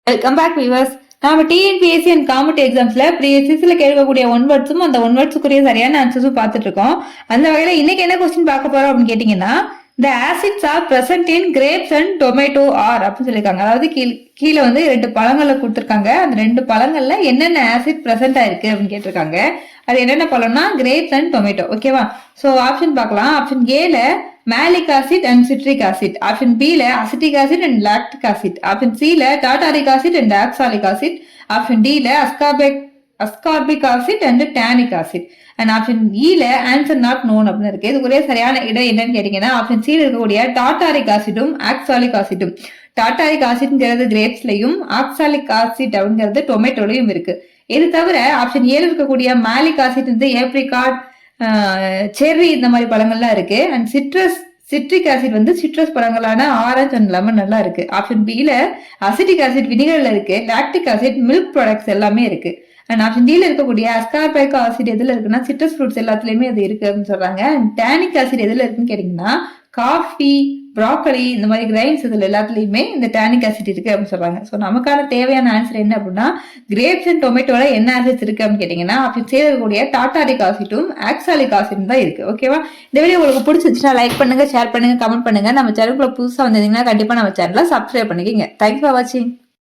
Welcome back viewers. நாம TNPSC and competitive எக்ஸாம்ஸ்ல ப்ரீவியஸ்ல கேட்கக்கூடிய ஒன் வேர்ட்ஸும் அந்த ஒன் வேர்ட்ஸுக்குரிய சரியான ஆன்சர்ஸும் பார்த்துட்டு இருக்கோம். அந்த வகையில இன்னைக்கு என்ன கொஸ்டின் பார்க்க போறோம் அப்படின்னு கேட்டீங்கன்னா, the acids are present in grapes and tomato are அப்படின்னு சொல்லியிருக்காங்க. அதாவது கீழே வந்து 2 பழங்களை கொடுத்துருக்காங்க. அந்த 2 பழங்கள்ல என்னென்ன ஆசிட் பிரசன்ட் ஆயிருக்கு அப்படின்னு கேட்டிருக்காங்க. அது என்னென்ன பழம்னா கிரேப்ஸ் அண்ட் டொமேட்டோ. ஓகேவா? ஸோ ஆப்ஷன் பார்க்கலாம். ஆப்ஷன் ஏல malic acid and citric acid, option பில acetic acid and lactic acid, option சில tartaric acid and oxalic acid, option டில ascorbic acid and tannic acid, and option இல answer not known அப்படின்னு இருக்கு. இது ஒரே சரியான இடம் என்னன்னு கேட்டீங்கன்னா ஆப்ஷன் சி இருக்கக்கூடிய டாட்டாரிக் ஆசிடும் ஆக்சாலிக் ஆசிடும். டாட்டாரிக் ஆசிட்ங்கிறது கிரேப்ஸ்லயும் ஆக்சாலிக் ஆசிட் அப்படிங்கிறது டொமேட்டோலையும் இருக்கு. இது தவிர ஆப்ஷன் ஏழு இருக்கக்கூடிய மேலிக் ஆசிட் வந்து ஏப்ரிகாட், செர்ரி இந்த மாதிரி பழங்கள்லாம் இருக்கு. அண்ட் சிட்ரிக் ஆசிட் வந்து சிட்ரஸ் பழங்களான ஆரஞ்சு அண்ட் லெமன் எல்லாம் இருக்கு. ஆப்ஷன் பில அசிட்டிக் ஆசிட் வினிகர்ல இருக்கு. லாக்டிக் ஆசிட் மில்க் ப்ராடக்ட்ஸ் எல்லாமே இருக்கு. அண்ட் ஆப்ஷன் டில இருக்கக்கூடிய அஸ்கார்பிக் ஆசிட் எதுல இருக்குன்னா சிட்ரஸ் ஃப்ரூட்ஸ் எல்லாத்துலயுமே அது இருக்கு அப்படின்னு சொல்றாங்க. அண்ட் டானிக் ஆசிட் எதுல இருக்குன்னு கேட்டீங்கன்னா காஃபி, ப்ராக்கலி இந்த மாதிரி கிரைன்ஸ் இதுல எல்லாத்துலயுமே இந்த டானிக் ஆசிட் இருக்கு அப்படின்னு சொல்றாங்க. ஸோ நமக்கான தேவையான ஆன்சர் என்ன அப்படின்னா கிரேப்ஸ் அண்ட் டொமேட்டோல என்ன ஆசிட்ஸ் இருக்கு அப்படின்னு கேட்டீங்கன்னா ஆப்ஷன் சேர்க்கக்கூடிய டாட்டாரிக் ஆசிட்டும் ஆக்சாலிக் ஆசிட்டும் தான் இருக்கு. ஓகேவா? இந்த வீடியோ உங்களுக்கு பிடிச்சிருச்சுன்னா லைக் பண்ணுங்க, ஷேர் பண்ணுங்க, கமெண்ட் பண்ணுங்க. நம்ம சேனலுக்குள்ள புதுசா வந்தீங்கன்னா கண்டிப்பா நம்ம சேனலை சப்ஸ்கிரைப் பண்ணிக்கோங்க. தேங்க்ஸ் ஃபார் வாட்சிங்.